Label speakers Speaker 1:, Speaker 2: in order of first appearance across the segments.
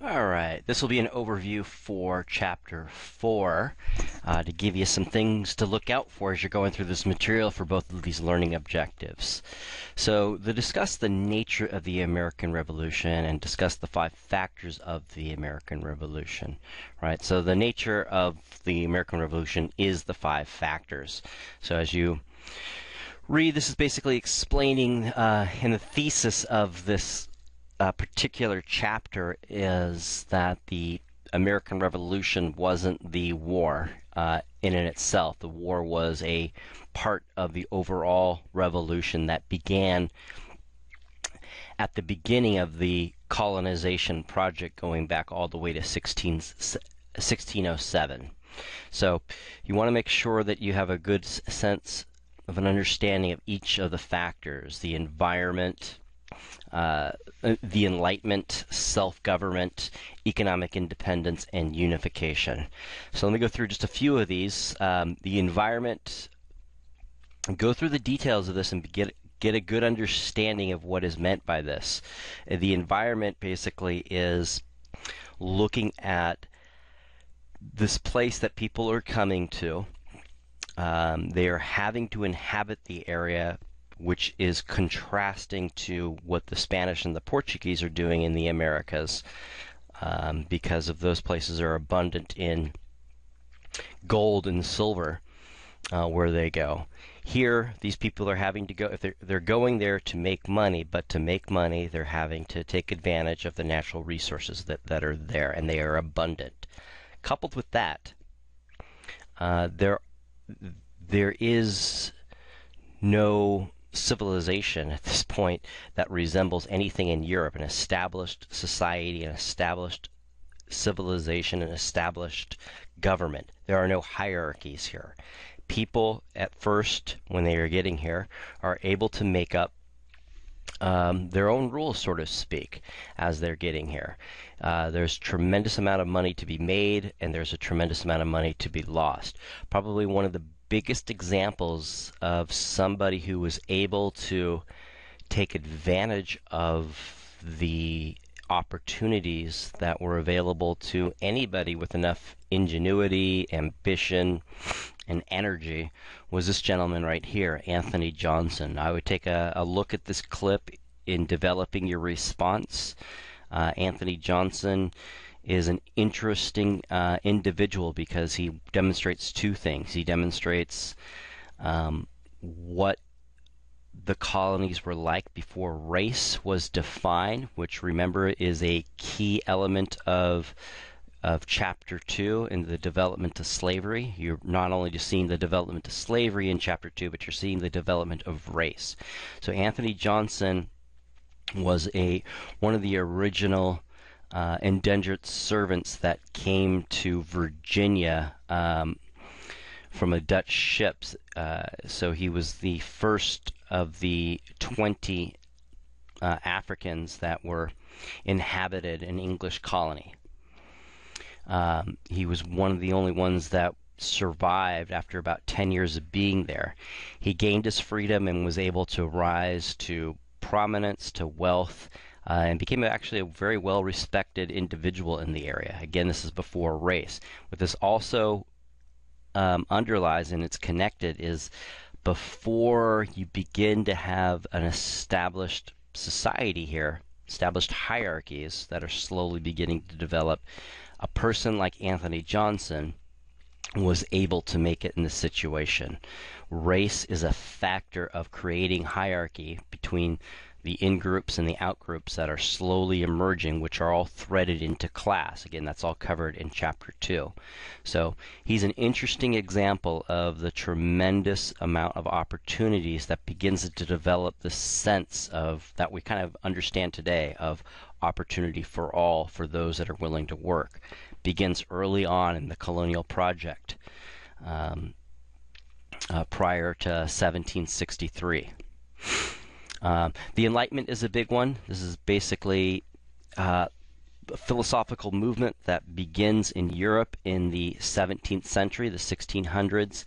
Speaker 1: Alright, this will be an overview for Chapter 4 to give you some things to look out for as you're going through this material for both of these learning objectives. So, to discuss the nature of the American Revolution and discuss the 5 factors of the American Revolution. Right? So, the nature of the American Revolution is the 5 factors. So, as you read, this is basically explaining in the thesis of this particular chapter is that the American Revolution wasn't the war in and itself. The war was a part of the overall revolution that began at the beginning of the colonization project going back all the way to 1607. So you want to make sure that you have a good sense of an understanding of each of the factors: the environment, the Enlightenment, self-government, economic independence, and unification. So let me go through just a few of these. The environment, go through the details of this and get a good understanding of what is meant by this. The environment basically is looking at this place that people are coming to. They are having to inhabit the area, which is contrasting to what the Spanish and the Portuguese are doing in the Americas, because of those places are abundant in gold and silver where they go. Here, these people are having to go, if they're going there to make money, but to make money, they're having to take advantage of the natural resources that are there, and they are abundant. Coupled with that, there is no civilization at this point that resembles anything in Europe, an established society, an established civilization, an established government. There are no hierarchies here. People at first, when they are getting here, are able to make up their own rules, so to speak, as they're getting here. There's a tremendous amount of money to be made, and there's a tremendous amount of money to be lost. Probably one of the biggest examples of somebody who was able to take advantage of the opportunities that were available to anybody with enough ingenuity, ambition, and energy was this gentleman right here, Anthony Johnson. I would take a look at this clip in developing your response. Anthony Johnson is an interesting individual because he demonstrates 2 things. He demonstrates what the colonies were like before race was defined, which, remember, is a key element of Chapter 2 in the development of slavery. You're not only just seeing the development of slavery in Chapter 2, but you're seeing the development of race. So Anthony Johnson was one of the original indentured servants that came to Virginia from a Dutch ship. So he was the first of the 20 Africans that were inhabited an English colony. He was one of the only ones that survived after about 10 years of being there. He gained his freedom and was able to rise to prominence, to wealth, and became actually a very well-respected individual in the area. Again, this is before race. What this also underlies, and it's connected, is before you begin to have an established society here, established hierarchies that are slowly beginning to develop, a person like Anthony Johnson was able to make it in this situation. Race is a factor of creating hierarchy between the in-groups and the out-groups that are slowly emerging, which are all threaded into class. Again, that's all covered in Chapter 2. So he's an interesting example of the tremendous amount of opportunities that begins to develop the sense of that we kind of understand today of opportunity for all, for those that are willing to work. Begins early on in the colonial project, prior to 1763. The Enlightenment is a big one. This is basically a philosophical movement that begins in Europe in the 17th century, the 1600s,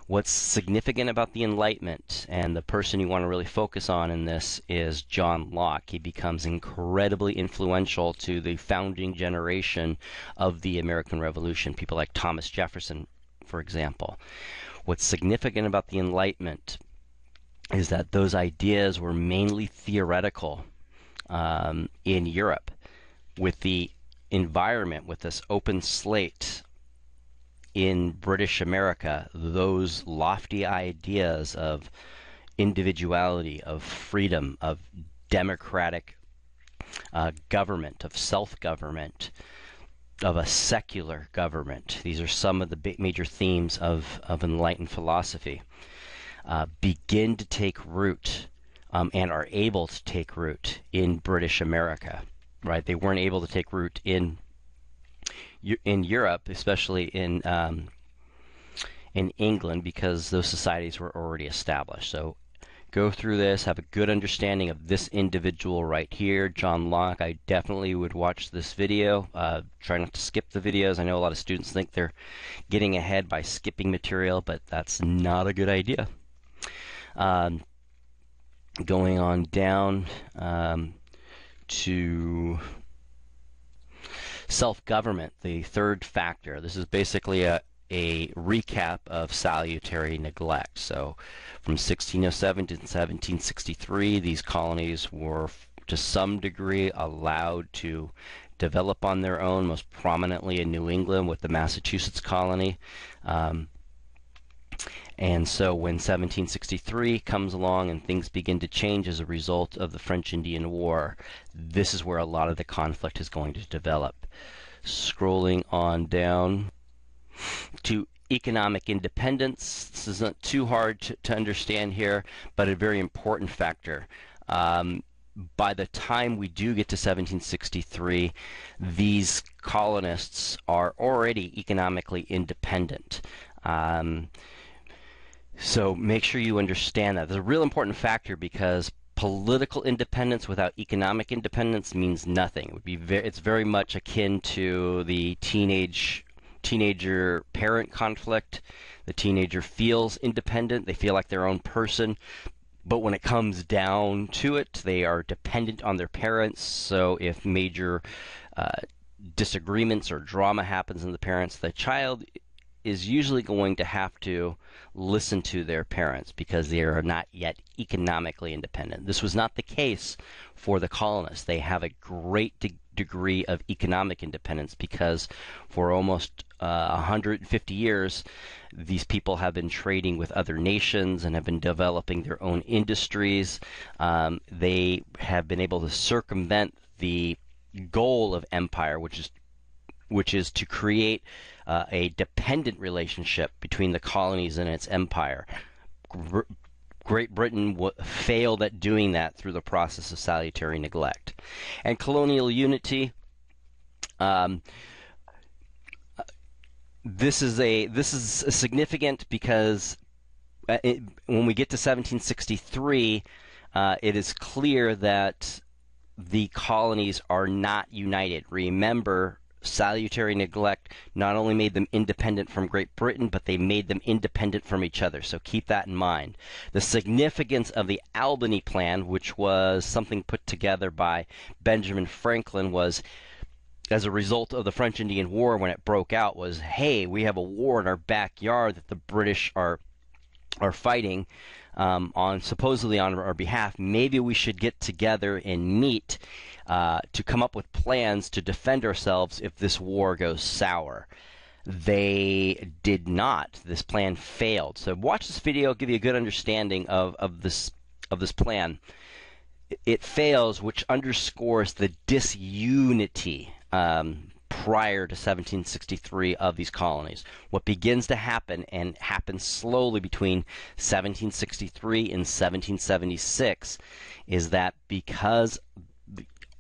Speaker 1: What's significant about the Enlightenment, and the person you want to really focus on in this, is John Locke. He becomes incredibly influential to the founding generation of the American Revolution, people like Thomas Jefferson, for example. What's significant about the Enlightenment is that those ideas were mainly theoretical in Europe. With the environment, with this open slate in British America, those lofty ideas of individuality, of freedom, of democratic government, of self-government, of a secular government. These are some of the major themes of Enlightened philosophy. Begin to take root and are able to take root in British America. Right? They weren't able to take root in Europe, especially in England, because those societies were already established. So go through this, have a good understanding of this individual right here, John Locke. I definitely would watch this video. Try not to skip the videos. I know a lot of students think they're getting ahead by skipping material, but that's not a good idea. Going on down to self-government, the third factor. This is basically a recap of salutary neglect. So from 1607 to 1763, these colonies were to some degree allowed to develop on their own, most prominently in New England with the Massachusetts colony. And so when 1763 comes along and things begin to change as a result of the French Indian War, this is where a lot of the conflict is going to develop. Scrolling on down to economic independence. This isn't too hard to understand here, but a very important factor. By the time we do get to 1763, these colonists are already economically independent. So make sure you understand that. There's a real important factor, because political independence without economic independence means nothing. It would be it's very much akin to the teenager parent conflict. The teenager feels independent, they feel like their own person, but when it comes down to it, they are dependent on their parents. So if major disagreements or drama happens in the parents, the child is usually going to have to listen to their parents because they are not yet economically independent. This was not the case for the colonists. They have a great degree of economic independence because for almost 150 years, these people have been trading with other nations and have been developing their own industries. They have been able to circumvent the goal of empire, which is to create a dependent relationship between the colonies and its empire. Great Britain failed at doing that through the process of salutary neglect. And colonial unity, this is significant because when we get to 1763, it is clear that the colonies are not united. Remember, salutary neglect not only made them independent from Great Britain, but they made them independent from each other. So keep that in mind. The significance of the Albany Plan, which was something put together by Benjamin Franklin, was as a result of the French Indian War when it broke out, was, hey, we have a war in our backyard that the British are fighting supposedly on our behalf. Maybe we should get together and meet to come up with plans to defend ourselves if this war goes sour. They did not. This plan failed. So watch this video, give you a good understanding of this plan. It fails, which underscores the disunity prior to 1763 of these colonies. What begins to happen, and happens slowly between 1763 and 1776, is that because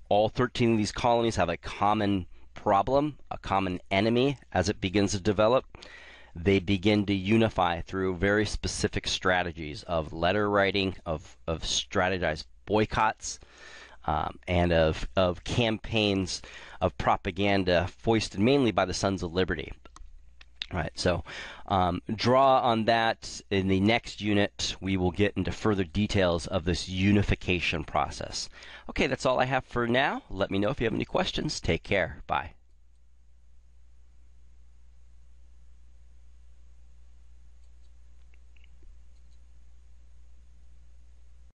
Speaker 1: all 13 of these colonies have a common problem, a common enemy as it begins to develop, they begin to unify through very specific strategies of letter writing, of strategized boycotts, and of campaigns of propaganda foisted mainly by the Sons of Liberty. Right, so draw on that. In the next unit, we will get into further details of this unification process. Okay, that's all I have for now. Let me know if you have any questions. Take care. Bye.